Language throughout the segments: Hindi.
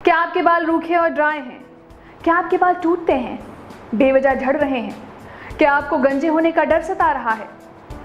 क्या आपके बाल रूखे और ड्राई हैं? क्या आपके बाल टूटते हैं, बेवजह झड़ रहे हैं? क्या आपको गंजे होने का डर सता रहा है?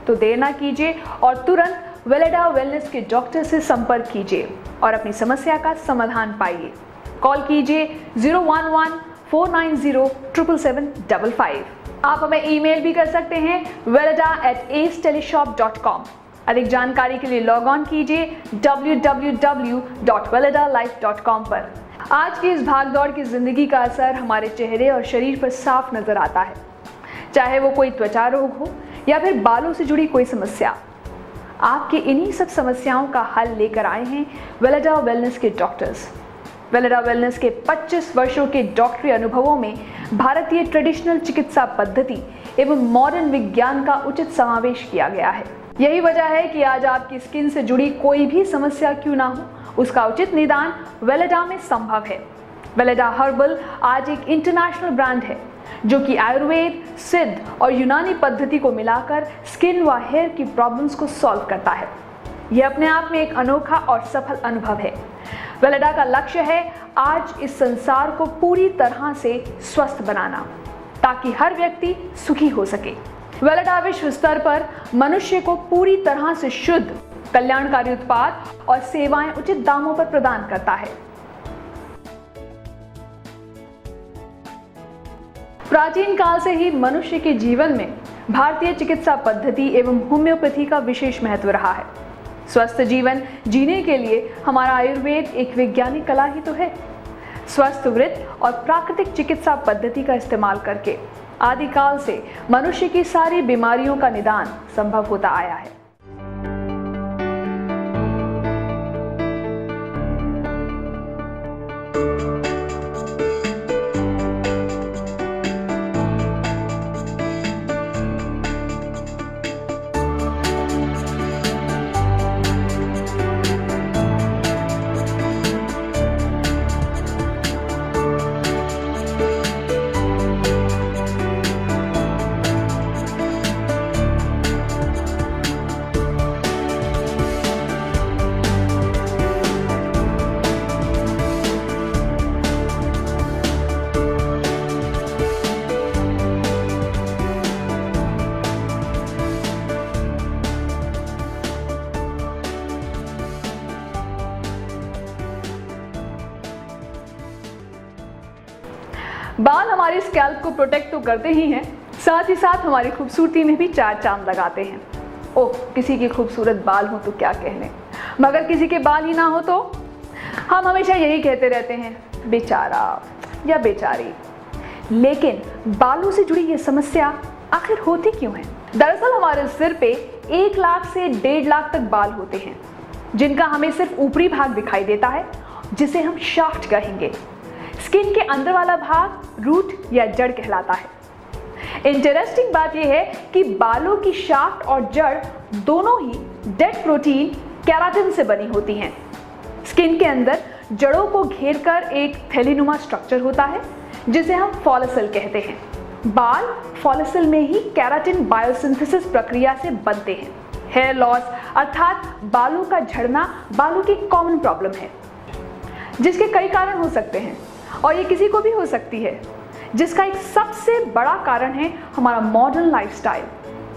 तो देर ना कीजिए और तुरंत वेलेडा वेलनेस के डॉक्टर से संपर्क कीजिए और अपनी समस्या का समाधान पाइए। कॉल कीजिए 011-490-77755। आप हमें ईमेल भी कर सकते हैं veleda@aceteleshop.com। अधिक जानकारी के लिए लॉग ऑन कीजिए www.veledalife.com पर। आज की इस भागदौड़ की जिंदगी का असर हमारे चेहरे और शरीर पर साफ नजर आता है, चाहे वो कोई त्वचा रोग हो या फिर बालों से जुड़ी कोई समस्या। आपके इन्हीं सब समस्याओं का हल लेकर आए हैं वेलेडा वेलनेस के डॉक्टर्स। वेलेडा वेलनेस के 25 वर्षों के डॉक्टरी अनुभवों में भारतीय ट्रेडिशनल चिकित्सा पद्धति एवं मॉडर्न विज्ञान का उचित समावेश किया गया है। यही वजह है कि आज आपकी स्किन से जुड़ी कोई भी समस्या क्यों ना हो, उसका उचित निदान वेलेडा में संभव है। वेलेडा हर्बल आज एक इंटरनेशनल ब्रांड है जो कि आयुर्वेद, सिद्ध और यूनानी पद्धति को मिलाकर स्किन व हेयर की प्रॉब्लम्स को सॉल्व करता है। यह अपने आप में एक अनोखा और सफल अनुभव है। वेलेडा का लक्ष्य है आज इस संसार को पूरी तरह से स्वस्थ बनाना, ताकि हर व्यक्ति सुखी हो सके। वेलेडा विश्व स्तर पर मनुष्य को पूरी तरह से शुद्ध, कल्याणकारी उत्पाद और सेवाएं उचित दामों पर प्रदान करता है। प्राचीन काल से ही मनुष्य के जीवन में भारतीय चिकित्सा पद्धति एवं होम्योपैथी का विशेष महत्व रहा है। स्वस्थ जीवन जीने के लिए हमारा आयुर्वेद एक वैज्ञानिक कला ही तो है। स्वस्थ वृत्त और प्राकृतिक चिकित्सा पद्धति का इस्तेमाल करके आदिकाल से मनुष्य की सारी बीमारियों का निदान संभव होता आया है। बाल हमारी स्कैल्प को प्रोटेक्ट तो करते ही हैं, साथ ही साथ हमारी खूबसूरती में भी चार चांद लगाते हैं। ओह, किसी के खूबसूरत बाल हो तो क्या कहने, मगर किसी के बाल ही ना हो तो हम हमेशा यही कहते रहते हैं, बेचारा या बेचारी। लेकिन बालों से जुड़ी ये समस्या आखिर होती क्यों है? दरअसल हमारे सिर पे 1 लाख से 1.5 लाख तक बाल होते हैं, जिनका हमें सिर्फ ऊपरी भाग दिखाई देता है, जिसे हम शाफ्ट कहेंगे। स्किन के अंदर वाला भाग रूट या जड़ कहलाता है। इंटरेस्टिंग बात यह है कि बालों की शाफ्ट और जड़ दोनों ही डेड प्रोटीन केराटिन से बनी होती हैं। स्किन के अंदर जड़ों को घेरकर एक थैलीनुमा स्ट्रक्चर होता है, जिसे हम फॉलिकल कहते हैं। बाल फॉलिकल में ही केराटिन बायोसिंथेसिस प्रक्रिया से बनते हैं। हेयर लॉस अर्थात बालों का झड़ना बालों की कॉमन प्रॉब्लम है, जिसके कई कारण हो सकते हैं और ये किसी को भी हो सकती है, जिसका एक सबसे बड़ा कारण है हमारा मॉडर्न लाइफस्टाइल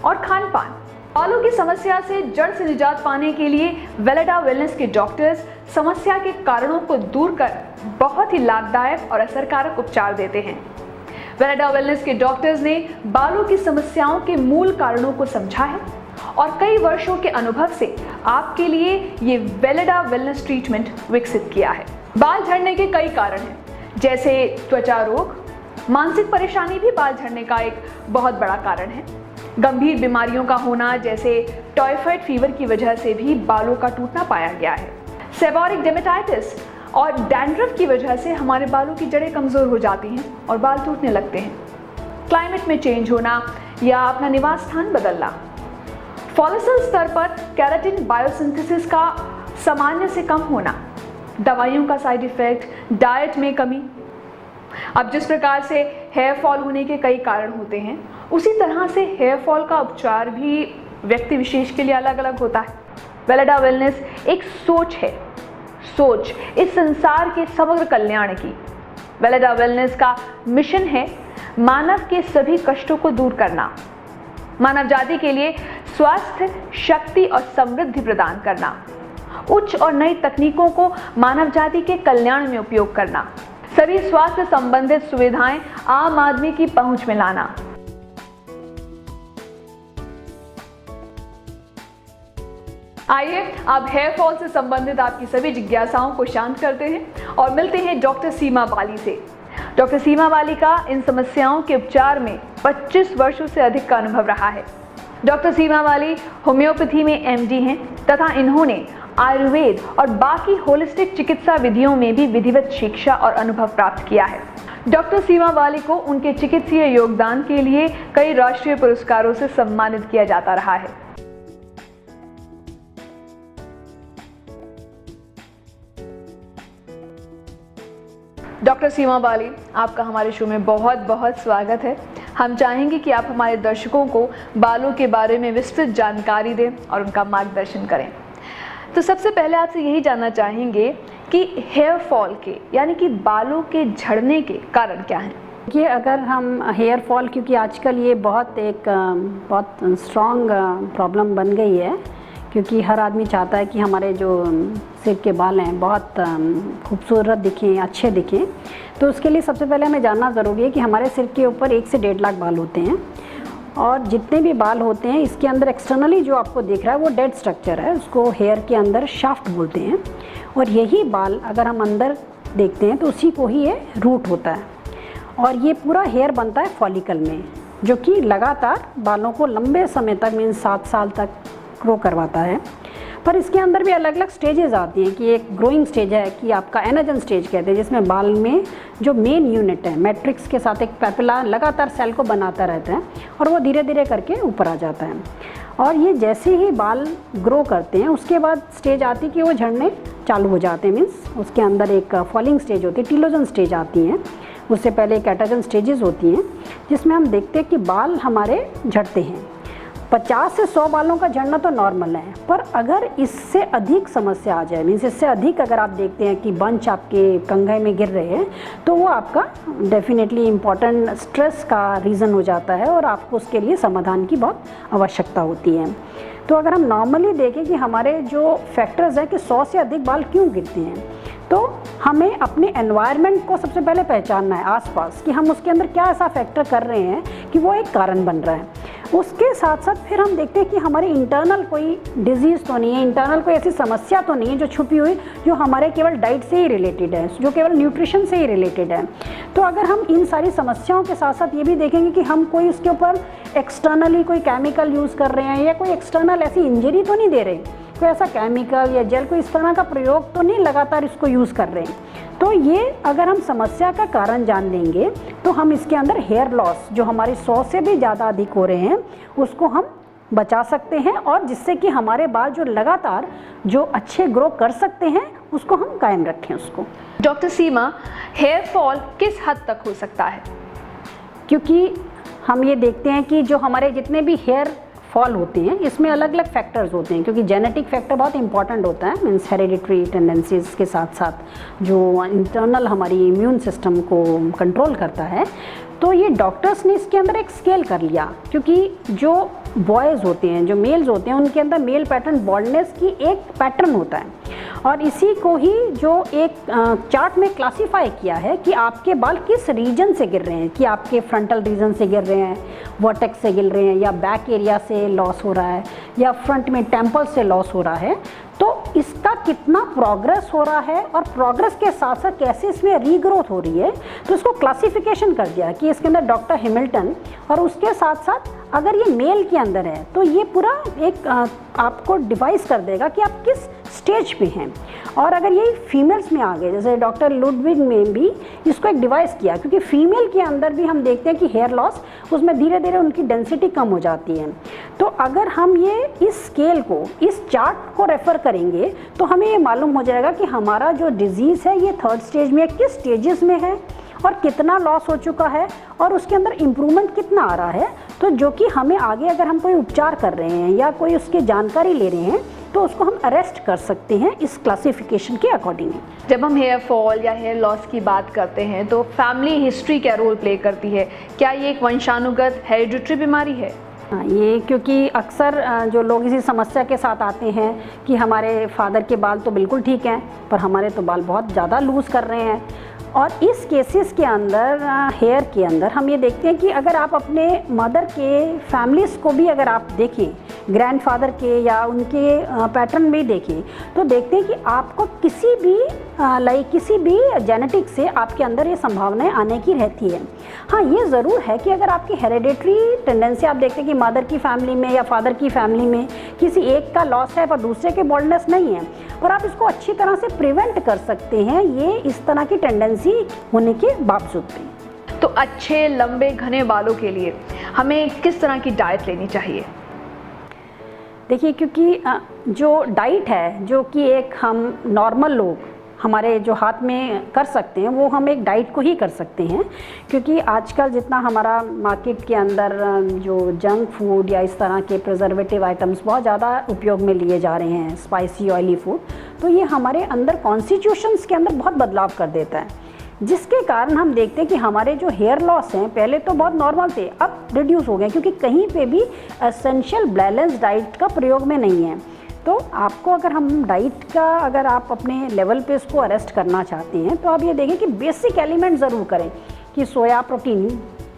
और खान पान। बालों की समस्या से जड़ से निजात पाने के लिए वेलेडा वेलनेस के डॉक्टर्स समस्या के कारणों को दूर कर बहुत ही लाभदायक और असरकारक उपचार देते हैं। वेलेडा वेलनेस के डॉक्टर्स ने बालों की समस्याओं के मूल कारणों को समझा है और कई वर्षों के अनुभव से आपके लिए ये वेलेडा वेलनेस ट्रीटमेंट विकसित किया है। बाल झड़ने के कई कारण हैं, जैसे त्वचा रोग, मानसिक परेशानी भी बाल झड़ने का एक बहुत बड़ा कारण है। गंभीर बीमारियों का होना, जैसे टाइफाइड फीवर की वजह से भी बालों का टूटना पाया गया है। सेबोरिक डेमेटाइटिस और डैंड्रफ की वजह से हमारे बालों की जड़ें कमजोर हो जाती हैं और बाल टूटने लगते हैं। क्लाइमेट में चेंज होना या अपना निवास स्थान बदलना, फॉलिकल स्तर पर केराटिन बायोसिंथेसिस का सामान्य से कम होना, दवाइयों का साइड इफेक्ट, डाइट में कमी। अब जिस प्रकार से हेयर फॉल होने के कई कारण होते हैं, उसी तरह से हेयर फॉल का उपचार भी व्यक्ति विशेष के लिए अलग अलग होता है। वेलेडा वेलनेस एक सोच है, सोच इस संसार के समग्र कल्याण की। वेलेडा वेलनेस का मिशन है मानव के सभी कष्टों को दूर करना, मानव जाति के लिए स्वास्थ्य, शक्ति और समृद्धि प्रदान करना, उच्च और नई तकनीकों को मानव जाति के कल्याण में उपयोग करना, सभी स्वास्थ्य संबंधित सुविधाएं आम आदमी की पहुंच में लाना। आइए अब हेयर फॉल से संबंधित आपकी सभी जिज्ञासाओं को शांत करते हैं और मिलते हैं डॉक्टर सीमा बाली से। डॉक्टर सीमा बाली का इन समस्याओं के उपचार में 25 वर्षों से अधिक का अनुभव रहा है। डॉक्टर सीमा बाली होम्योपैथी में एमडी हैं तथा इन्होंने आयुर्वेद और बाकी होलिस्टिक चिकित्सा विधियों में भी विधिवत शिक्षा और अनुभव प्राप्त किया है। डॉक्टर सीमा बाली को उनके चिकित्सीय योगदान के लिए कई राष्ट्रीय पुरस्कारों से सम्मानित किया जाता रहा है। डॉक्टर सीमा बाली, आपका हमारे शो में बहुत बहुत स्वागत है। हम चाहेंगे कि आप हमारे दर्शकों को बालों के बारे में विस्तृत जानकारी दें और उनका मार्गदर्शन करें। तो सबसे पहले आपसे यही जानना चाहेंगे कि हेयर फॉल के यानी कि बालों के झड़ने के कारण क्या हैं? ये अगर हम हेयर फॉल, क्योंकि आजकल ये बहुत स्ट्रॉन्ग प्रॉब्लम बन गई है, क्योंकि हर आदमी चाहता है कि हमारे जो सिर के बाल हैं बहुत खूबसूरत दिखें, अच्छे दिखें। तो उसके लिए सबसे पहले हमें जानना ज़रूरी है कि हमारे सिर के ऊपर 1 से 1.5 लाख बाल होते हैं और जितने भी बाल होते हैं इसके अंदर एक्सटर्नली जो आपको दिख रहा है वो डेड स्ट्रक्चर है, उसको हेयर के अंदर शाफ्ट बोलते हैं। और यही बाल अगर हम अंदर देखते हैं तो उसी को ही ये रूट होता है और ये पूरा हेयर बनता है फॉलिकल में, जो कि लगातार बालों को लंबे समय तक मीन्स 7 साल तक ग्रो करवाता है। पर इसके अंदर भी अलग अलग स्टेजेस आती हैं कि एक ग्रोइंग स्टेज है कि आपका एनाजन स्टेज कहते हैं, जिसमें बाल में जो मेन यूनिट है मैट्रिक्स के साथ एक पेपिला लगातार सेल को बनाता रहता है और वो धीरे धीरे करके ऊपर आ जाता है। और ये जैसे ही बाल ग्रो करते हैं उसके बाद स्टेज आती है कि वो झड़ने चालू हो जाते हैं, मीन्स उसके अंदर एक फॉलिंग स्टेज होती है, टीलोजन स्टेज आती है, उससे पहले कैटाजन स्टेजेस होती हैं जिसमें हम देखते हैं कि बाल हमारे झड़ते हैं। 50 से 100 बालों का झड़ना तो नॉर्मल है, पर अगर इससे अधिक समस्या आ जाए, मीन्स इससे अधिक अगर आप देखते हैं कि बंच आपके कंघे में गिर रहे हैं, तो वो आपका डेफिनेटली इम्पॉर्टेंट स्ट्रेस का रीज़न हो जाता है और आपको उसके लिए समाधान की बहुत आवश्यकता होती है। तो अगर हम नॉर्मली देखें कि हमारे जो फैक्टर्स हैं कि 100 से अधिक बाल क्यों गिरते हैं, तो हमें अपने एनवायरनमेंट को सबसे पहले पहचानना है आसपास, कि हम उसके अंदर क्या ऐसा फैक्टर कर रहे हैं कि वो एक कारण बन रहा है। उसके साथ साथ फिर हम देखते हैं कि हमारी इंटरनल कोई डिजीज़ तो नहीं है, इंटरनल कोई ऐसी समस्या तो नहीं है जो छुपी हुई, जो हमारे केवल डाइट से ही रिलेटेड है, जो केवल न्यूट्रिशन से ही रिलेटेड है। तो अगर हम इन सारी समस्याओं के साथ साथ ये भी देखेंगे कि हम कोई उसके ऊपर एक्सटर्नली कोई केमिकल यूज़ कर रहे हैं या कोई एक्सटर्नल ऐसी इंजरी तो नहीं दे रहे, कोई ऐसा केमिकल या जेल कोई इस तरह का प्रयोग तो नहीं लगातार इसको यूज़ कर रहे हैं, तो ये अगर हम समस्या का कारण जान लेंगे तो हम इसके अंदर हेयर लॉस जो हमारे 100 से भी ज़्यादा अधिक हो रहे हैं उसको हम बचा सकते हैं, और जिससे कि हमारे बाल जो लगातार जो अच्छे ग्रो कर सकते हैं उसको हम कायम रखें उसको। डॉक्टर सीमा, हेयर फॉल किस हद तक हो सकता है? क्योंकि हम ये देखते हैं कि जो हमारे जितने भी हेयर फॉल होते हैं इसमें अलग अलग फैक्टर्स होते हैं, क्योंकि जेनेटिक फैक्टर बहुत इंपॉर्टेंट होता है, मीन्स हेरिडिटरी टेंडेंसीज के साथ साथ जो इंटरनल हमारी इम्यून सिस्टम को कंट्रोल करता है। तो ये डॉक्टर्स ने इसके अंदर एक स्केल कर लिया, क्योंकि जो बॉयज़ होते हैं, जो मेल्स होते हैं, उनके अंदर मेल पैटर्न बॉल्डनेस की एक पैटर्न होता है और इसी को ही जो एक चार्ट में क्लासीफाई किया है कि आपके बाल किस रीजन से गिर रहे हैं, कि आपके फ्रंटल रीजन से गिर रहे हैं, वर्टेक्स से गिर रहे हैं, या बैक एरिया से लॉस हो रहा है, या फ्रंट में टेम्पल से लॉस हो रहा है। तो इसका कितना प्रोग्रेस हो रहा है और प्रोग्रेस के साथ साथ कैसे इसमें रीग्रोथ हो रही है, तो इसको क्लासिफिकेशन कर दिया कि इसके अंदर डॉक्टर हैमिल्टन, और उसके साथ साथ अगर ये मेल के अंदर है तो ये पूरा एक आपको डिवाइस कर देगा कि आप किस स्टेज पे हैं। और अगर ये फीमेल्स में आ गए, जैसे डॉक्टर लुडविग में भी इसको एक डिवाइस किया, क्योंकि फीमेल के अंदर भी हम देखते हैं कि हेयर लॉस उसमें धीरे धीरे उनकी डेंसिटी कम हो जाती है। तो अगर हम ये इस स्केल को, इस चार्ट को रेफ़र करेंगे तो हमें ये मालूम हो जाएगा कि हमारा जो डिजीज़ है ये 3rd स्टेज में, किस स्टेजेस में है और कितना लॉस हो चुका है और उसके अंदर इम्प्रूवमेंट कितना आ रहा है। तो जो कि हमें आगे अगर हम कोई उपचार कर रहे हैं या कोई उसकी जानकारी ले रहे हैं तो उसको हम अरेस्ट कर सकते हैं इस क्लासिफिकेशन के अकॉर्डिंग। जब हम हेयर फॉल या हेयर लॉस की बात करते हैं तो फैमिली हिस्ट्री क्या रोल प्ले करती है? क्या ये एक वंशानुगत हेरिडिटरी बीमारी है? हाँ, ये क्योंकि अक्सर जो लोग इसी समस्या के साथ आते हैं कि हमारे फादर के बाल तो बिल्कुल ठीक हैं पर हमारे तो बाल बहुत ज़्यादा लूज़ कर रहे हैं। और इस केसेस के अंदर हेयर के अंदर हम ये देखते हैं कि अगर आप अपने मदर के फैमिलीज़ को भी अगर आप देखें, ग्रैंडफादर के या उनके पैटर्न में देखें, तो देखते हैं कि आपको किसी भी जेनेटिक से आपके अंदर ये संभावनाएं आने की रहती है। हाँ, ये ज़रूर है कि अगर आपकी हेरिडेटरी टेंडेंसी आप देखते हैं कि मदर की फैमिली में या फादर की फैमिली में किसी एक का लॉस है पर दूसरे के बॉल्डनेस नहीं है, पर आप इसको अच्छी तरह से प्रिवेंट कर सकते हैं ये इस तरह की टेंडेंसी होने के बावजूद भी। तो अच्छे लंबे घने बालों के लिए हमें किस तरह की डाइट लेनी चाहिए? देखिए, क्योंकि जो डाइट है जो कि एक हम नॉर्मल लोग हमारे जो हाथ में कर सकते हैं वो हम एक डाइट को ही कर सकते हैं, क्योंकि आजकल जितना हमारा मार्केट के अंदर जो जंक फूड या इस तरह के प्रिजर्वेटिव आइटम्स बहुत ज़्यादा उपयोग में लिए जा रहे हैं, स्पाइसी ऑयली फूड, तो ये हमारे अंदर कॉन्स्टिट्यूशंस के अंदर बहुत बदलाव कर देता है, जिसके कारण हम देखते हैं कि हमारे जो हेयर लॉस हैं पहले तो बहुत नॉर्मल थे, अब रिड्यूस हो गए, क्योंकि कहीं पे भी एसेंशियल बैलेंस डाइट का प्रयोग में नहीं है। तो आपको अगर हम डाइट का अगर आप अपने लेवल पे इसको अरेस्ट करना चाहते हैं तो आप ये देखें कि बेसिक एलिमेंट ज़रूर करें कि सोया प्रोटीन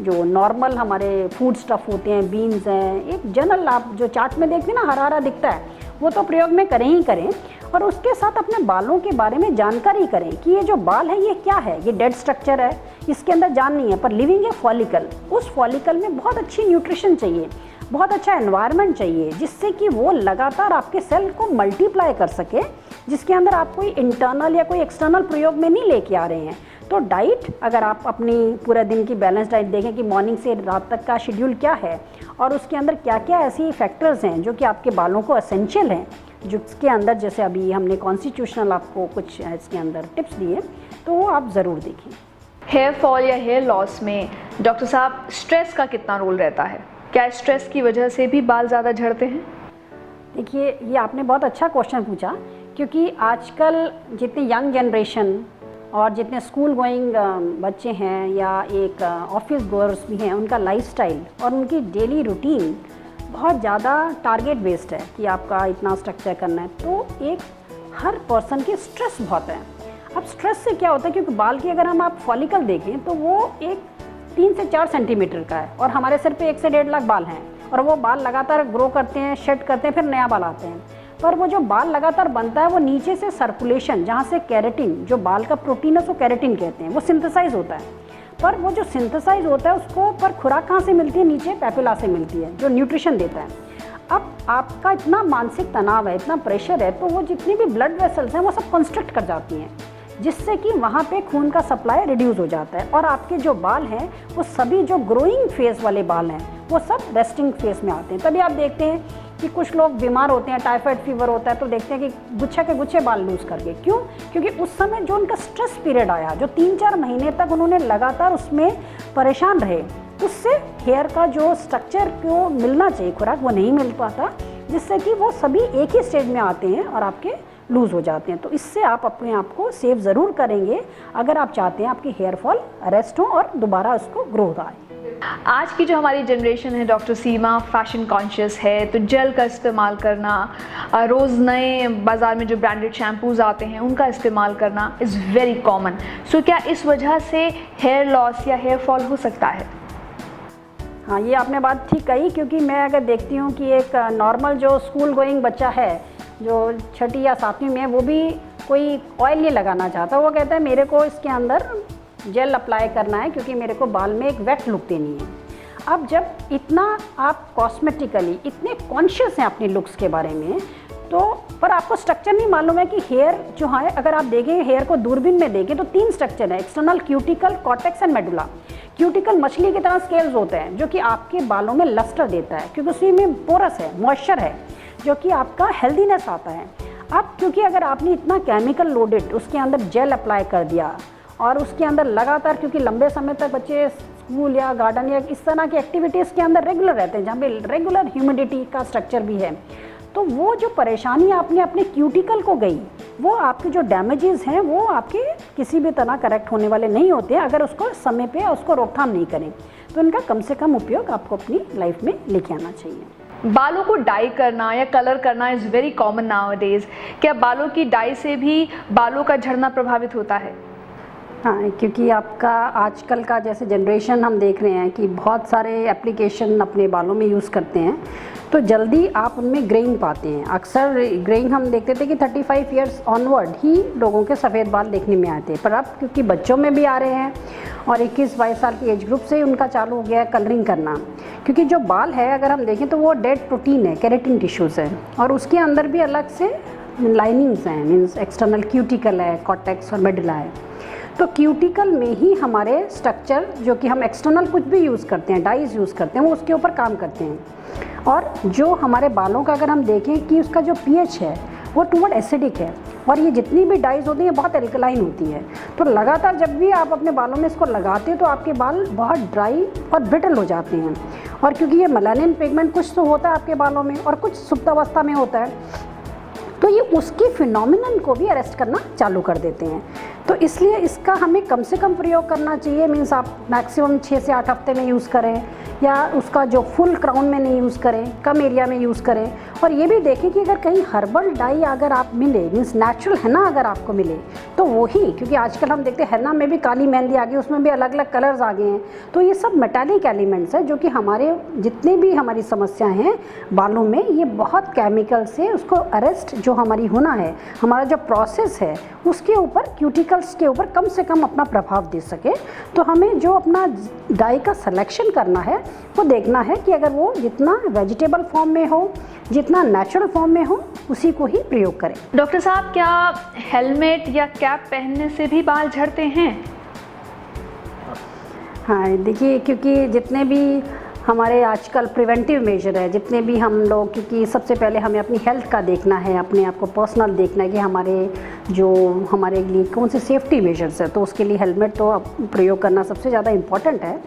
जो नॉर्मल हमारे फूड स्टफ़ होते हैं, बीन्स हैं, एक जनरल आप जो चार्ट में देखते हैं ना हरा हरा दिखता है, वो तो प्रयोग में करें ही करें। और उसके साथ अपने बालों के बारे में जानकारी करें कि ये जो बाल है ये क्या है, ये डेड स्ट्रक्चर है, इसके अंदर जान नहीं है, पर लिविंग है फॉलिकल। उस फॉलिकल में बहुत अच्छी न्यूट्रिशन चाहिए, बहुत अच्छा एनवायरनमेंट चाहिए, जिससे कि वो लगातार आपके सेल को मल्टीप्लाई कर सके, जिसके अंदर आप कोई इंटरनल या कोई एक्सटर्नल प्रयोग में नहीं लेके आ रहे हैं। तो डाइट अगर आप अपनी पूरे दिन की बैलेंस डाइट देखें कि मॉर्निंग से रात तक का शेड्यूल क्या है और उसके अंदर क्या क्या ऐसी फैक्टर्स हैं जो कि आपके बालों को एसेंशियल हैं, जिसके अंदर जैसे अभी हमने कॉन्स्टिट्यूशनल आपको कुछ इसके अंदर टिप्स दिए, तो वो आप ज़रूर देखें। हेयर फॉल या हेयर लॉस में डॉक्टर साहब स्ट्रेस का कितना रोल रहता है? क्या स्ट्रेस की वजह से भी बाल ज़्यादा झड़ते हैं? देखिए, ये आपने बहुत अच्छा क्वेश्चन पूछा, क्योंकि आजकल जितनी यंग जनरेशन और जितने स्कूल गोइंग बच्चे हैं या एक ऑफिस गोअर्स भी हैं, उनका लाइफस्टाइल और उनकी डेली रूटीन बहुत ज़्यादा टारगेट बेस्ड है कि आपका इतना स्ट्रक्चर करना है, तो एक हर पर्सन की स्ट्रेस बहुत है। अब स्ट्रेस से क्या होता है, क्योंकि बाल की अगर हम आप फॉलिकल देखें तो वो एक 3 से 4 सेंटीमीटर का है और हमारे सिर पे 1 से 1.5 लाख बाल हैं, और वो बाल लगातार ग्रो करते हैं, शेड करते हैं, फिर नया बाल आते हैं। पर वो जो बाल लगातार बनता है वो नीचे से सर्कुलेशन, जहाँ से केराटिन, जो बाल का प्रोटीन है उसको केराटिन कहते हैं, वो सिंथेसाइज होता है। पर वो जो सिंथेसाइज होता है उसको पर खुराक कहाँ से मिलती है? नीचे पैपिला से मिलती है, जो न्यूट्रिशन देता है। अब आपका इतना मानसिक तनाव है, इतना प्रेशर है, तो वो जितनी भी ब्लड वेसल्स हैं वो सब कंस्ट्रिक्ट कर जाती हैं, जिससे कि वहाँ पे खून का सप्लाई रिड्यूस हो जाता है और आपके जो बाल हैं वो सभी जो ग्रोइंग फेज वाले बाल हैं वो सब रेस्टिंग फेज में आते हैं। तभी आप देखते हैं कि कुछ लोग बीमार होते हैं, टाइफाइड फीवर होता है, तो देखते हैं कि गुच्छे के गुच्छे बाल लूज करके। क्यों? क्योंकि उस समय जो उनका स्ट्रेस पीरियड आया, जो 3-4 महीने तक उन्होंने लगातार उसमें परेशान रहे, उससे हेयर का जो स्ट्रक्चर को मिलना चाहिए खुराक वो नहीं मिल पाता, जिससे कि वो सभी एक ही स्टेज में आते हैं और आपके लूज़ हो जाते हैं। तो इससे आप अपने आप को सेव ज़रूर करेंगे अगर आप चाहते हैं आपकी हेयर फॉल अरेस्ट हो और दोबारा उसको ग्रोथ आए। आज की जो हमारी जनरेशन है डॉक्टर सीमा, फैशन कॉन्शियस है, तो जेल का इस्तेमाल करना, रोज़ नए बाज़ार में जो ब्रांडेड शैम्पूज़ आते हैं उनका इस्तेमाल करना इज़ वेरी कॉमन। सो क्या इस वजह से हेयर लॉस या हेयर फॉल हो सकता है? हाँ, ये आपने बात ठीक कही, क्योंकि मैं अगर देखती हूँ कि एक नॉर्मल जो स्कूल गोइंग बच्चा है जो 6ठी या 7वीं में, वो भी कोई ऑयल नहीं लगाना चाहता, वो कहता है मेरे को इसके अंदर जेल अप्लाई करना है क्योंकि मेरे को बाल में एक वेट लुक देनी है। अब जब इतना आप कॉस्मेटिकली इतने कॉन्शियस हैं अपने लुक्स के बारे में, तो पर आपको स्ट्रक्चर नहीं मालूम है कि हेयर जो है, अगर आप देखें हेयर को दूरबीन में देखें तो 3 स्ट्रक्चर है, external, cuticle, cortex and medulla. Cuticle मछली की तरह स्केल्स होते हैं जो कि आपके बालों में लस्टर देता है, क्योंकि उसी में पोरस है, मॉइस्चर है, जो कि आपका हेल्दीनेस आता है। अब क्योंकि अगर आपने इतना केमिकल लोडेड उसके अंदर जेल अप्लाई कर दिया और उसके अंदर लगातार, क्योंकि लंबे समय तक बच्चे स्कूल या गार्डन या इस तरह की एक्टिविटीज़ के अंदर रेगुलर रहते हैं जहाँ पे रेगुलर ह्यूमिडिटी का स्ट्रक्चर भी है, तो वो जो परेशानी आपने अपने क्यूटिकल को गई, वो आपके जो डैमेजेस हैं वो आपके किसी भी तरह करेक्ट होने वाले नहीं होते अगर उसको समय पे उसको रोकथाम नहीं करें। तो इनका कम से कम उपयोग आपको अपनी लाइफ में लेके आना चाहिए। बालों को डाई करना या कलर करना इज़ वेरी कॉमन नाउअडेज। क्या बालों की डाई से भी बालों का झड़ना प्रभावित होता है? हाँ, क्योंकि आपका आजकल का जैसे जनरेशन हम देख रहे हैं कि बहुत सारे एप्लीकेशन अपने बालों में यूज़ करते हैं, तो जल्दी आप उनमें ग्रेइंग पाते हैं। अक्सर ग्रेइंग हम देखते थे कि 35 इयर्स ऑनवर्ड ही लोगों के सफ़ेद बाल देखने में आते हैं, पर अब क्योंकि बच्चों में भी आ रहे हैं और 21-22 साल की एज ग्रुप से उनका चालू हो गया है कलरिंग करना। क्योंकि जो बाल है अगर हम देखें तो वो डेड प्रोटीन है, केराटिन टिश्यूज़ है, और उसके अंदर भी अलग से लाइनिंग्स हैं, मीन्स एक्सटर्नल क्यूटिकल है, कॉर्टेक्स और मेडुला है। तो क्यूटिकल में ही हमारे स्ट्रक्चर जो कि हम एक्सटर्नल कुछ भी यूज़ करते हैं, डाइज यूज़ करते हैं, वो उसके ऊपर काम करते हैं। और जो हमारे बालों का अगर हम देखें कि उसका जो pH है वो टूवर्ड एसिडिक है, और ये जितनी भी डाइज होती हैं बहुत एल्कलाइन होती है। तो लगातार जब भी आप अपने बालों में इसको लगाते हैं तो आपके बाल बहुत ड्राई और ब्रिटल हो जाते हैं। और क्योंकि ये मेलानिन पिगमेंट कुछ तो होता है आपके बालों में और कुछ सुप्तावस्था में होता है, तो ये उसके फिनोमिनन को भी अरेस्ट करना चालू कर देते हैं। तो इसलिए इसका हमें कम से कम प्रयोग करना चाहिए। मीन्स आप मैक्सिमम 6 से 8 हफ्ते में यूज़ करें, या उसका जो फुल क्राउन में नहीं यूज़ करें, कम एरिया में यूज़ करें। और ये भी देखें कि अगर कहीं हर्बल डाई अगर आप मिले, मीन्स नेचुरल हैना अगर आपको मिले तो वो ही, क्योंकि आजकल हम देखते हैं हैना में भी काली मेहंदी आ गई, उसमें भी अलग अलग कलर्स आ गए हैं। तो ये सब मेटालिक एलिमेंट्स हैं जो कि हमारे जितने भी हमारी समस्या हैं बालों में, ये बहुत केमिकल से उसको अरेस्ट जो हमारी होना है, हमारा जो प्रोसेस है उसके ऊपर, क्यूटिकल्स के ऊपर कम से कम अपना प्रभाव दे सके। तो हमें जो अपना डाई का सिलेक्शन करना है वो देखना है कि अगर वो जितना वेजिटेबल फॉर्म में हो, जितना नेचुरल फॉर्म में हो, उसी को ही प्रयोग करें। डॉक्टर साहब, क्या हेलमेट या कैप पहनने से भी बाल झड़ते हैं? हाँ, देखिए, क्योंकि जितने भी हमारे आजकल प्रिवेंटिव मेजर है, जितने भी हम लोग, क्योंकि सबसे पहले हमें अपनी हेल्थ का देखना है, अपने आप को पर्सनल देखना है कि हमारे लिए कौन से सेफ्टी मेजर्स है, तो उसके लिए हेलमेट तो प्रयोग करना सबसे ज़्यादा इम्पॉर्टेंट है।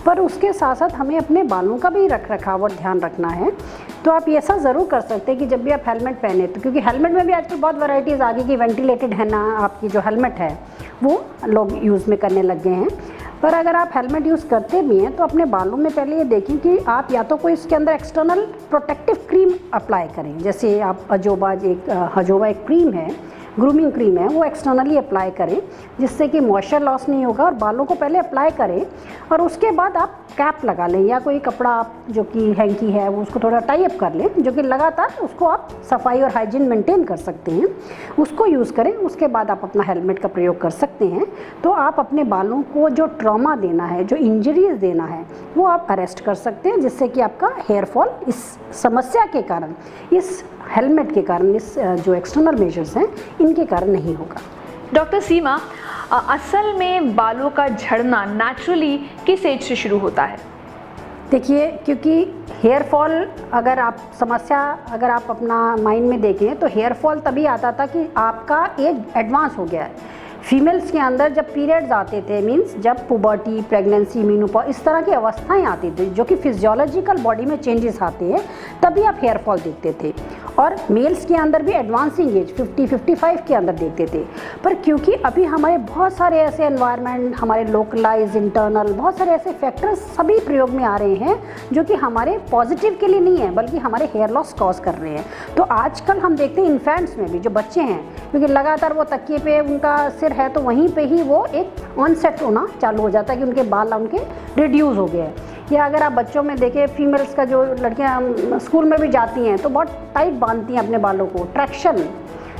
पर उसके साथ साथ हमें अपने बालों का भी रख रखाव और ध्यान रखना है। तो आप ऐसा ज़रूर कर सकते हैं कि जब भी आप हेलमेट पहने, तो क्योंकि हेलमेट में भी आजकल बहुत वैरायटीज़ आ गई कि वेंटिलेटेड है ना, आपकी जो हेलमेट है वो लोग यूज़ में करने लग गए हैं। पर अगर आप हेलमेट यूज़ करते भी हैं तो अपने बालों में पहले ये देखें कि आप या तो कोई इसके अंदर एक्सटर्नल प्रोटेक्टिव क्रीम अप्लाई करें। जैसे आप हजोबा एक क्रीम है, ग्रूमिंग क्रीम है, वो एक्सटर्नली अप्लाई करें, जिससे कि मॉइस्चर लॉस नहीं होगा। और बालों को पहले अप्लाई करें और उसके बाद आप कैप लगा लें, या कोई कपड़ा आप जो कि हैंकी है वो उसको थोड़ा टाई अप कर लें, जो कि लगातार उसको आप सफाई और हाइजीन मेंटेन कर सकते हैं, उसको यूज़ करें। उसके बाद आप अपना हेलमेट का प्रयोग कर सकते हैं। तो आप अपने बालों को जो ट्रॉमा देना है, जो इंजरीज देना है, वो आप अरेस्ट कर सकते हैं, जिससे कि आपका हेयर फॉल इस समस्या के कारण, इस हेलमेट के कारण, इस जो एक्सटर्नल मेजर्स हैं इनके कारण नहीं होगा। डॉक्टर सीमा, असल में बालों का झड़ना नेचुरली किस एज से शुरू होता है? देखिए, क्योंकि हेयर फॉल अगर आप अपना माइंड में देखें तो हेयर फॉल तभी आता था कि आपका एज एडवांस हो गया है। फीमेल्स के अंदर जब पीरियड्स आते थे, मींस जब पुबर्टी, प्रेगनेंसी, मेनोपॉज, इस तरह की अवस्थाएं आती थी जो कि फिजियोलॉजिकल बॉडी में चेंजेस आते हैं, तभी आप हेयर फॉल देखते थे। और मेल्स के अंदर भी एडवांसिंग एज 50-55 के अंदर देखते थे। पर क्योंकि अभी हमारे बहुत सारे ऐसे एनवायरनमेंट, हमारे लोकलाइज, इंटरनल, बहुत सारे ऐसे फैक्टर्स सभी प्रयोग में आ रहे हैं जो कि हमारे पॉजिटिव के लिए नहीं है, बल्कि हमारे हेयर लॉस कॉज कर रहे हैं। तो आजकल हम देखते हैं इन्फेंट्स में भी जो बच्चे हैं, क्योंकि लगातार वो तकिए पे उनका सिर है तो वहीं पे ही वो एक ऑनसेट होना चालू हो जाता है कि उनके बाल उनके रिड्यूस हो गए हैं। या अगर आप बच्चों में देखें, फीमेल्स का जो लड़कियां स्कूल में भी जाती हैं तो बहुत टाइट बांधती हैं अपने बालों को, ट्रैक्शन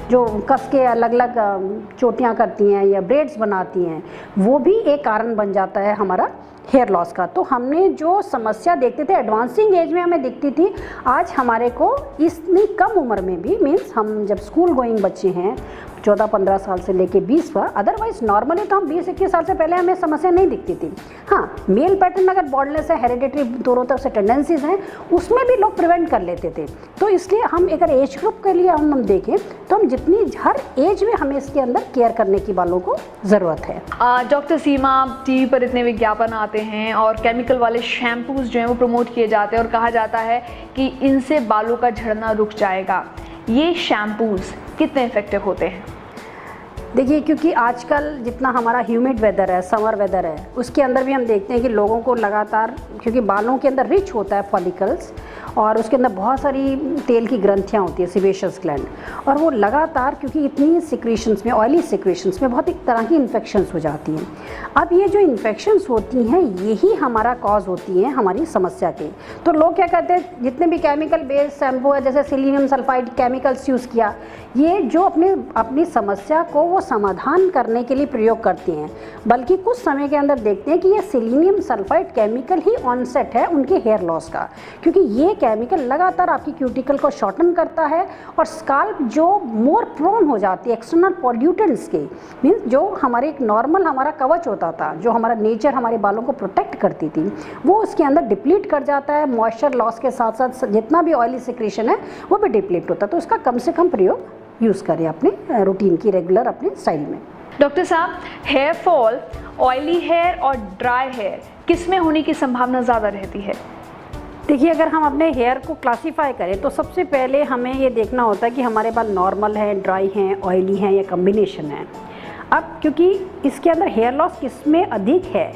जो कस के अलग अलग चोटियाँ करती हैं या ब्रेड्स बनाती हैं, वो भी एक कारण बन जाता है हमारा हेयर लॉस का। तो हमने जो समस्या देखते थे एडवांसिंग एज में हमें दिखती थी, आज हमारे को इतनी कम उम्र में भी, मीन्स हम जब स्कूल गोइंग बच्चे हैं, 14-15 साल से लेके 20 पर। अदरवाइज नॉर्मली तो हम 20-21 साल से पहले हमें समस्या नहीं दिखती थी। हाँ, मेल पैटर्न अगर बॉल्डनेस है, हेरिडिटरी दोनों तरफ से टेंडेंसीज हैं, उसमें भी लोग प्रिवेंट कर लेते थे। तो इसलिए हम अगर एज ग्रुप के लिए हम देखें तो हम जितनी हर एज में हमें इसके अंदर केयर करने की बालों को ज़रूरत है। डॉक्टर सीमा, टीवी पर इतने विज्ञापन आते हैं और केमिकल वाले शैम्पूज जो हैं वो प्रमोट किए जाते हैं और कहा जाता है कि इनसे बालों का झड़ना रुक जाएगा। ये शैम्पूज कितने इफेक्टिव होते हैं? देखिए, क्योंकि आजकल जितना हमारा ह्यूमिड वेदर है, समर वेदर है, उसके अंदर भी हम देखते हैं कि लोगों को लगातार, क्योंकि बालों के अंदर रिच होता है फॉलिकल्स और उसके अंदर बहुत सारी तेल की ग्रंथियाँ होती है, सिबेशियस ग्लैंड, और वो लगातार क्योंकि इतनी सिक्रीशंस में, ऑयली सिक्रीशंस में बहुत एक तरह की इन्फेक्शंस हो जाती हैं। अब ये जो इन्फेक्शंस होती हैं यही हमारा कॉज होती हैं हमारी समस्या के। तो लोग क्या कहते हैं, जितने भी केमिकल बेस्ड शैम्पू है, जैसे सिलीनियम सल्फाइड केमिकल्स यूज़ किया, ये जो अपनी समस्या को वो समाधान करने के लिए प्रयोग करते हैं, बल्कि कुछ समय के अंदर देखते हैं कि ये सिलीनियम सल्फाइड केमिकल ही ऑनसेट है उनके हेयर लॉस का, क्योंकि ये केमिकल लगातार आपकी क्यूटिकल को शॉर्टन करता है और स्काल्प जो मोर प्रोन हो जाती है एक्सटर्नल पॉल्यूटेंट्स के, मीन्स जो हमारे एक नॉर्मल हमारा कवच होता था, जो हमारा नेचर हमारे बालों को प्रोटेक्ट करती थी, वो उसके अंदर डिप्लीट कर जाता है। मॉइस्चर लॉस के साथ साथ जितना भी ऑयली सिक्रीशन है वो भी डिप्लीट होता है। तो इसका कम से कम प्रयोग यूज़ करें अपने रूटीन की, रेगुलर अपने स्टाइल में। डॉक्टर साहब, हेयर फॉल ऑयली हेयर और ड्राई हेयर किस में होने की संभावना ज़्यादा रहती है? देखिए, अगर हम अपने हेयर को क्लासीफाई करें तो सबसे पहले हमें ये देखना होता है कि हमारे बाल नॉर्मल हैं, ड्राई हैं, ऑयली हैं या कम्बिनेशन है। अब क्योंकि इसके अंदर हेयर लॉस किस में अधिक है,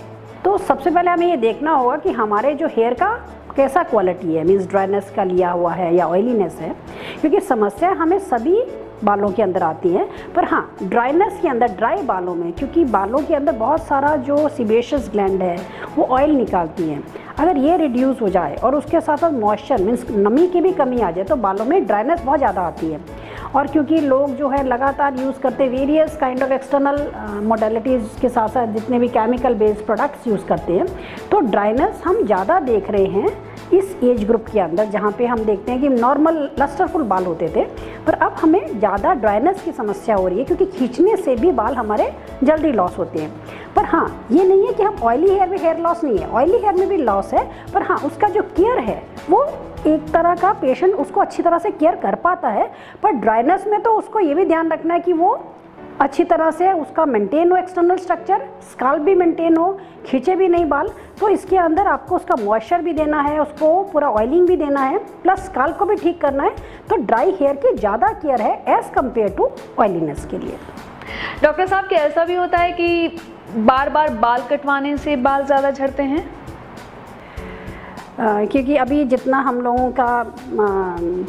तो सबसे पहले हमें ये देखना होगा कि हमारे जो हेयर का कैसा क्वालिटी है, मीन्स ड्राइनेस का लिया हुआ है या ऑयलीनेस है, क्योंकि समस्या हमें सभी बालों के अंदर आती है। पर हाँ, ड्राइनेस के अंदर, ड्राई बालों में, क्योंकि बालों के अंदर बहुत सारा जो सिबेशियस ग्लैंड है वो ऑयल निकालती हैं, अगर ये रिड्यूस हो जाए और उसके साथ साथ मॉइस्चर मीन्स नमी की भी कमी आ जाए तो बालों में ड्राइनेस बहुत ज़्यादा आती है। और क्योंकि लोग जो है लगातार यूज़ करते various kind of external modalities के साथ साथ जितने भी केमिकल बेस्ड प्रोडक्ट्स यूज़ करते हैं, तो ड्राइनेस हम ज़्यादा देख रहे हैं इस एज ग्रुप के अंदर, जहाँ पे हम देखते हैं कि नॉर्मल लस्टरफुल बाल होते थे, पर अब हमें ज़्यादा ड्राइनेस की समस्या हो रही है, क्योंकि खींचने से भी बाल हमारे जल्दी लॉस होते हैं। पर हाँ, ये नहीं है कि हम ऑयली हेयर में हेयर लॉस नहीं है, ऑयली हेयर में भी लॉस है, पर हाँ उसका जो केयर है वो एक तरह का पेशेंट उसको अच्छी तरह से केयर कर पाता है। पर ड्राइनेस में तो उसको ये भी ध्यान रखना है कि वो अच्छी तरह से उसका मेंटेन हो, एक्सटर्नल स्ट्रक्चर, स्काल्प भी मेंटेन हो, खींचे भी नहीं बाल। तो इसके अंदर आपको उसका मॉइस्चर भी देना है, उसको पूरा ऑयलिंग भी देना है, प्लस स्काल्प को भी ठीक करना है। तो ड्राई हेयर की ज़्यादा केयर है एज़ कम्पेयर टू ऑयलीनेस के लिए। डॉक्टर साहब, क्या ऐसा भी होता है कि बार बार बाल कटवाने से बाल ज़्यादा झड़ते हैं? क्योंकि अभी जितना हम लोगों का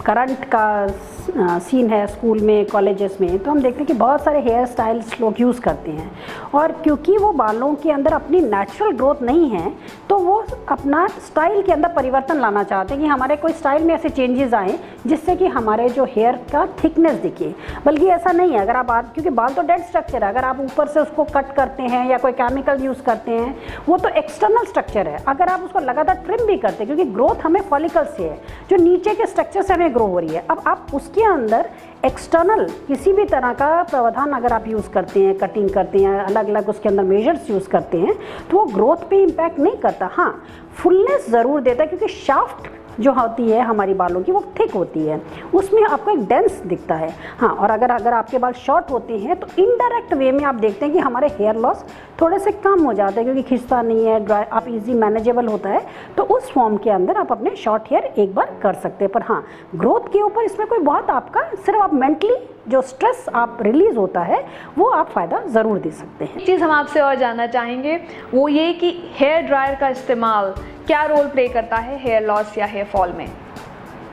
करंट का सीन है स्कूल में, कॉलेजेस में, तो हम देखते हैं कि बहुत सारे हेयर स्टाइल्स लोग यूज़ करते हैं, और क्योंकि वो बालों के अंदर अपनी नेचुरल ग्रोथ नहीं है तो वो अपना स्टाइल के अंदर परिवर्तन लाना चाहते हैं कि हमारे कोई स्टाइल में ऐसे चेंजेस आएँ जिससे कि हमारे जो हेयर का थिकनेस दिखे। बल्कि ऐसा नहीं है, अगर आप क्योंकि बाल तो डेड स्ट्रक्चर है, अगर आप ऊपर से उसको कट करते हैं या कोई केमिकल यूज़ करते हैं वो तो एक्सटर्नल स्ट्रक्चर है। अगर आप उसको लगातार ट्रिम भी करते हैं, क्योंकि ग्रोथ हमें फॉलिकल से है, जो नीचे के स्ट्रक्चर से हमें ग्रो हो रही है, अब आप उसके अंदर एक्सटर्नल किसी भी तरह का प्रावधान अगर आप यूज़ करते हैं, कटिंग करते हैं, अलग अलग उसके अंदर मेजर्स यूज़ करते हैं, तो वो ग्रोथ पे इम्पैक्ट नहीं करता। हाँ, फुलनेस ज़रूर देता है, क्योंकि शाफ्ट जो होती है हमारी बालों की वो थिक होती है, उसमें आपको एक डेंस दिखता है। हाँ, और अगर आपके बाल शॉर्ट होते हैं तो इनडायरेक्ट वे में आप देखते हैं कि हमारे हेयर लॉस थोड़े से कम हो जाते हैं, क्योंकि खिंचता नहीं है, ड्राई आप इजी मैनेजेबल होता है। तो उस फॉर्म के अंदर आप अपने शॉर्ट हेयर एक बार कर सकते हैं। पर हाँ, ग्रोथ के ऊपर इसमें कोई बहुत आपका सिर्फ आप मेंटली जो स्ट्रेस आप रिलीज़ होता है वो आप फ़ायदा ज़रूर दे सकते हैं। एक चीज़ हम आपसे और जानना चाहेंगे, वो ये कि हेयर ड्रायर का इस्तेमाल क्या रोल प्ले करता है हेयर लॉस या हेयर फॉल में?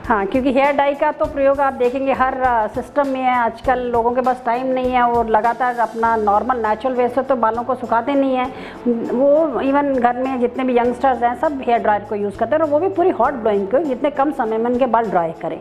हाँ, क्योंकि हेयर डाई का तो प्रयोग आप देखेंगे हर सिस्टम में है। आजकल लोगों के पास टाइम नहीं है, वो लगातार अपना नॉर्मल नेचुरल वे से तो बालों को सुखाते नहीं हैं। वो इवन घर में जितने भी यंगस्टर्स हैं सब हेयर ड्रायर को यूज़ करते हैं, और वो भी पूरी हॉट ब्लोइंग को, जितने कम समय में उनके बाल ड्राई करें।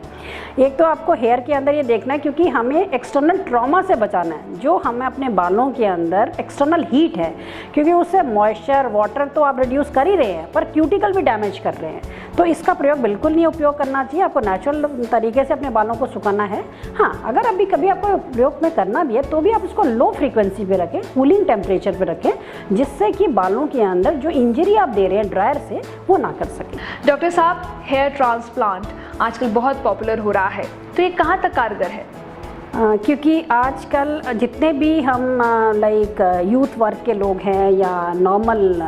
एक तो आपको हेयर के अंदर ये देखना है, क्योंकि हमें एक्सटर्नल ट्रॉमा से बचाना है। जो हमें अपने बालों के अंदर एक्सटर्नल हीट है, क्योंकि उससे मॉइस्चर, वाटर तो आप रिड्यूस कर ही रहे हैं, पर क्यूटिकल भी डैमेज कर रहे हैं। तो इसका प्रयोग बिल्कुल नहीं उपयोग करना चाहिए। आपको नेचुरल तरीके से अपने बालों को सुखाना है। हाँ, अगर अभी कभी आपको प्रयोग में करना भी है तो भी आप इसको लो फ्रीक्वेंसी पे रखें, कूलिंग टेम्परेचर पे रखें, जिससे कि बालों के अंदर जो इंजरी आप दे रहे हैं ड्रायर से वो ना कर सकें। डॉक्टर साहब, हेयर ट्रांसप्लांट आजकल बहुत पॉपुलर हो रहा है, तो ये कहाँ तक कारगर है? क्योंकि आजकल जितने भी हम लाइक यूथ वर्क के लोग हैं या नॉर्मल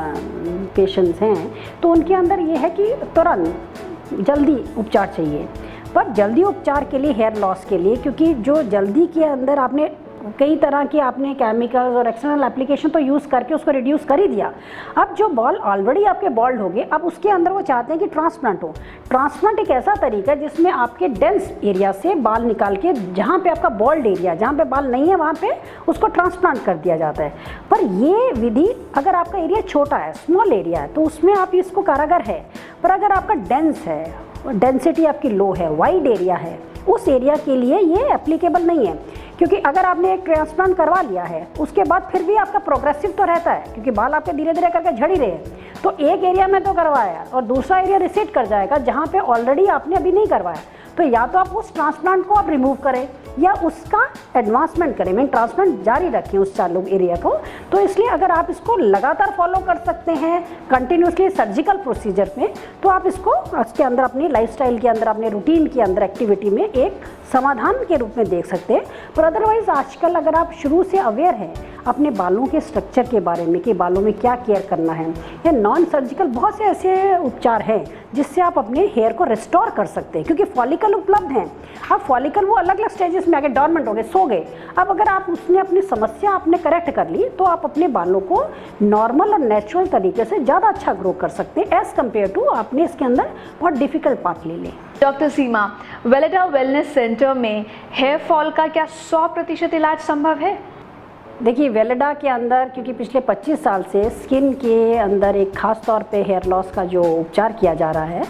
पेशेंट्स हैं, तो उनके अंदर ये है कि तुरंत जल्दी उपचार चाहिए। पर जल्दी उपचार के लिए, हेयर लॉस के लिए, क्योंकि जो जल्दी के अंदर आपने कई तरह के आपने केमिकल्स और एक्सटर्नल एप्लीकेशन तो यूज़ करके उसको रिड्यूस कर ही दिया। अब जो बाल ऑलरेडी आपके बॉल्ड हो गए, अब उसके अंदर वो चाहते हैं कि ट्रांसप्लांट हो। ट्रांसप्लांट एक ऐसा तरीका है जिसमें आपके डेंस एरिया से बाल निकाल के जहाँ पे आपका बॉल्ड एरिया, जहाँ पे बाल नहीं है, वहाँ पे उसको ट्रांसप्लांट कर दिया जाता है। पर ये विधि, अगर आपका एरिया छोटा है, स्मॉल एरिया है, तो उसमें आप इसको कारागर है। पर अगर आपका डेंस है, डेंसिटी आपकी लो है, वाइड एरिया है, उस एरिया के लिए ये एप्लीकेबल नहीं है। क्योंकि अगर आपने एक ट्रांसप्लांट करवा लिया है, उसके बाद फिर भी आपका प्रोग्रेसिव तो रहता है, क्योंकि बाल आपके धीरे धीरे करके झड़ ही रहे हैं। तो एक एरिया में तो करवाया और दूसरा एरिया रिसीड कर जाएगा जहाँ पे ऑलरेडी आपने अभी नहीं करवाया। तो या तो आप उस ट्रांसप्लांट को आप रिमूव करें या उसका एडवांसमेंट करें, मीन ट्रांसप्लांट जारी रखें उस चालू एरिया को। तो इसलिए अगर आप इसको लगातार फॉलो कर सकते हैं कंटिन्यूसली सर्जिकल प्रोसीजर में, तो आप इसको उसके अंदर अपनी लाइफस्टाइल के अंदर, अपने रूटीन के अंदर, एक्टिविटी में एक समाधान के रूप में देख सकते हैं। पर अदरवाइज आजकल अगर आप शुरू से अवेयर हैं अपने बालों के स्ट्रक्चर के बारे में कि बालों में क्या केयर करना है, या नॉन सर्जिकल बहुत से ऐसे उपचार हैं जिससे आप अपने हेयर को रिस्टोर कर सकते हैं। क्योंकि फॉलिकल उपलब्ध हैं। अब फॉलिकल वो अलग अलग स्टेजेस में आगे डॉर्मेंट हो गए, सो गए। अब अगर आप उसने अपनी समस्या आपने करेक्ट कर ली, तो आप अपने बालों को नॉर्मल और नेचुरल तरीके से ज़्यादा अच्छा ग्रो कर सकते हैं एज़ कम्पेयर टू आपने इसके अंदर बहुत डिफ़िकल्ट पाथ ले लें। डॉक्टर सीमा, वेलेडा वेलनेस सेंटर में हेयर फॉल का क्या 100% इलाज संभव है? देखिए, वेलेडा के अंदर, क्योंकि पिछले 25 साल से स्किन के अंदर एक ख़ास तौर पे हेयर लॉस का जो उपचार किया जा रहा है,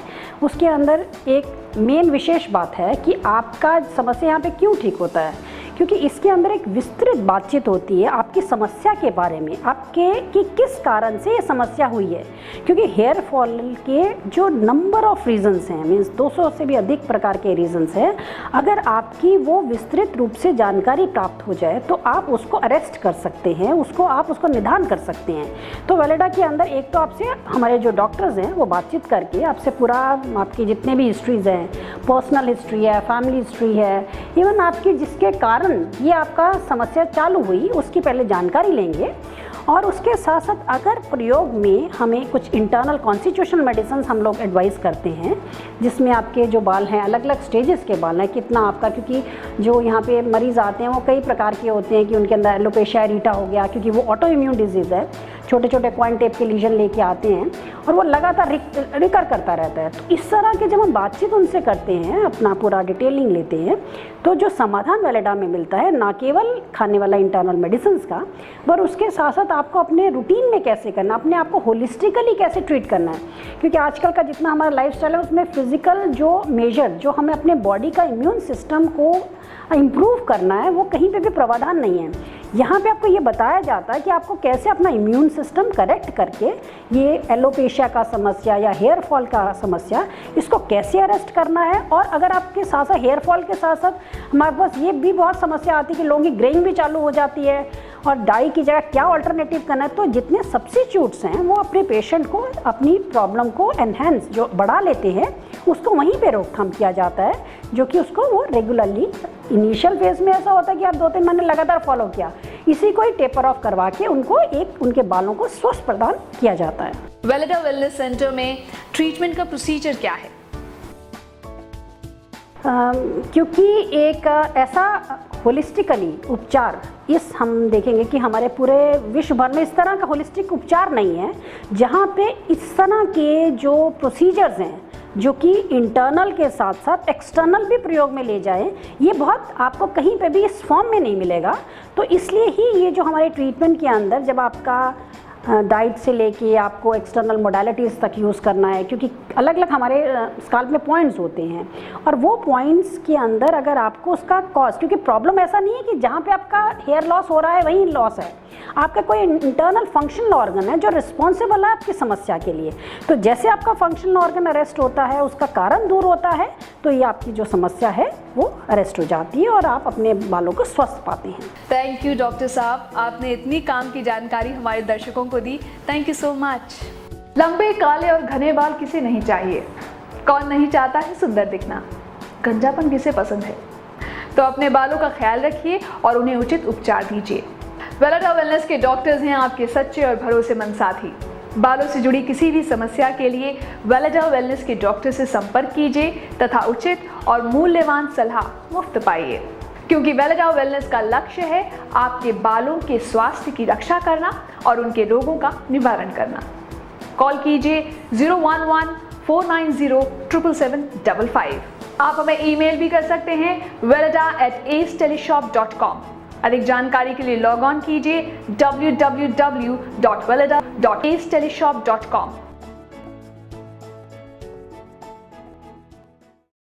उसके अंदर एक मेन विशेष बात है कि आपका समस्या यहाँ पे क्यों ठीक होता है। क्योंकि इसके अंदर एक विस्तृत बातचीत होती है आपकी समस्या के बारे में, आपके कि किस कारण से ये समस्या हुई है। क्योंकि हेयर फॉल के जो नंबर ऑफ रीजंस हैं, मीन्स 200 से भी अधिक प्रकार के रीजंस हैं, अगर आपकी वो विस्तृत रूप से जानकारी प्राप्त हो जाए तो आप उसको अरेस्ट कर सकते हैं, उसको निदान कर सकते हैं। तो वेलेडा के अंदर एक तो आपसे हमारे जो डॉक्टर्स हैं वो बातचीत करके आपसे पूरा आपकी जितने भी हिस्ट्रीज़ हैं, पर्सनल हिस्ट्री है, फैमिली हिस्ट्री है, इवन आपकी जिसके कारण ये आपका समस्या चालू हुई उसकी पहले जानकारी लेंगे। और उसके साथ साथ अगर प्रयोग में हमें कुछ इंटरनल कॉन्स्टिट्यूशनल मेडिसिन हम लोग एडवाइस करते हैं, जिसमें आपके जो बाल हैं, अलग अलग स्टेजेस के बाल हैं, कितना आपका, क्योंकि जो यहाँ पे मरीज़ आते हैं वो कई प्रकार के होते हैं कि उनके अंदर एलोपेशिया एरिटा हो गया, क्योंकि वो ऑटो इम्यून डिजीज़ है, छोटे छोटे क्वाइन टेप के लीजन लेके आते हैं और वो लगातार रिकर करता रहता है। तो इस तरह के जब हम बातचीत उनसे करते हैं, अपना पूरा डिटेलिंग लेते हैं, तो जो समाधान वेलेडा में मिलता है, ना केवल खाने वाला इंटरनल मेडिसिन का, पर उसके साथ साथ आपको अपने रूटीन में कैसे करना, अपने आप को होलिस्टिकली कैसे ट्रीट करना है। क्योंकि आजकल का जितना हमारा लाइफस्टाइल है उसमें फिजिकल जो मेजर, जो हमें अपने बॉडी का इम्यून सिस्टम को इम्प्रूव करना है, वो कहीं पे भी प्रावधान नहीं है। यहाँ पे आपको ये बताया जाता है कि आपको कैसे अपना इम्यून सिस्टम करेक्ट करके ये एलोपेशिया का समस्या या हेयर फॉल का समस्या, इसको कैसे अरेस्ट करना है। और अगर आपके साथ साथ हेयर फॉल के साथ साथ हमारे पास ये भी बहुत समस्या आती है कि लोगों की ग्रेइंग भी चालू हो जाती है और डाई की जगह क्या अल्टरनेटिव करना है, तो जितने सब्स्टिट्यूट्स हैं वो अपने पेशेंट को अपनी प्रॉब्लम को एनहेंस जो बढ़ा लेते हैं, उसको वहीं पे रोकथाम किया जाता है, जो कि उसको वो रेगुलरली इनिशियल फेज में ऐसा होता है कि आप 2-3 महीने लगातार फॉलो किया, इसी को ही टेपर ऑफ करवा के उनको उनके बालों को स्वस्थ प्रदान किया जाता है। वेलेडा वेलनेस सेंटर में ट्रीटमेंट का प्रोसीजर क्या है? क्योंकि एक ऐसा होलिस्टिकली उपचार इस हम देखेंगे कि हमारे पूरे विश्व भर में इस तरह का होलिस्टिक उपचार नहीं है जहाँ पे इस तरह के जो प्रोसीजर्स हैं जो कि इंटरनल के साथ साथ एक्सटर्नल भी प्रयोग में ले जाएं, ये बहुत आपको कहीं पे भी इस फॉर्म में नहीं मिलेगा। तो इसलिए ही ये जो हमारे ट्रीटमेंट के अंदर जब आपका डाइट से लेके आपको एक्सटर्नल मोडालिटीज़ तक यूज़ करना है, क्योंकि अलग अलग हमारे स्काल्प में पॉइंट्स होते हैं और वो पॉइंट्स के अंदर अगर आपको उसका कॉज, क्योंकि प्रॉब्लम ऐसा नहीं है कि जहाँ पे आपका हेयर लॉस हो रहा है वहीं लॉस है, आपका कोई इंटरनल फंक्शनल ऑर्गन है जो रिस्पॉन्सिबल है आपकी समस्या के लिए। तो जैसे आपका फंक्शनल ऑर्गन अरेस्ट होता है, उसका कारण दूर होता है, तो ये आपकी जो समस्या है वो अरेस्ट हो जाती है और आप अपने बालों को स्वस्थ पाते हैं। थैंक यू डॉक्टर साहब, आपने इतनी काम की जानकारी हमारे दर्शकों को दी। Thank you so much. लंबे, काले और घने बाल किसे नहीं चाहिए? कौन नहीं चाहता है सुंदर दिखना? गंजापन किसे पसंद है? तो अपने बालों का ख्याल रखिए और उन्हें उचित उपचार दीजिए। वेलेडा वेलनेस के डॉक्टर्स हैं आपके सच्चे और भरोसेमंद साथी। बालों से जुड़ी किसी भी समस्या के लिए वेलेडा वेलनेस के डॉक्टर से संपर्क कीजिए तथा उचित और मूल्यवान सलाह मुफ्त पाइए, क्योंकि वेलेडा वेलनेस का लक्ष्य है आपके बालों के स्वास्थ्य की रक्षा करना और उनके रोगों का निवारण करना। कॉल कीजिए 011-490-77755। आप हमें ईमेल भी कर सकते हैं veleda@aceteleshop.com। अधिक जानकारी के लिए लॉग ऑन कीजिए www.veleda.aceteleshop.com।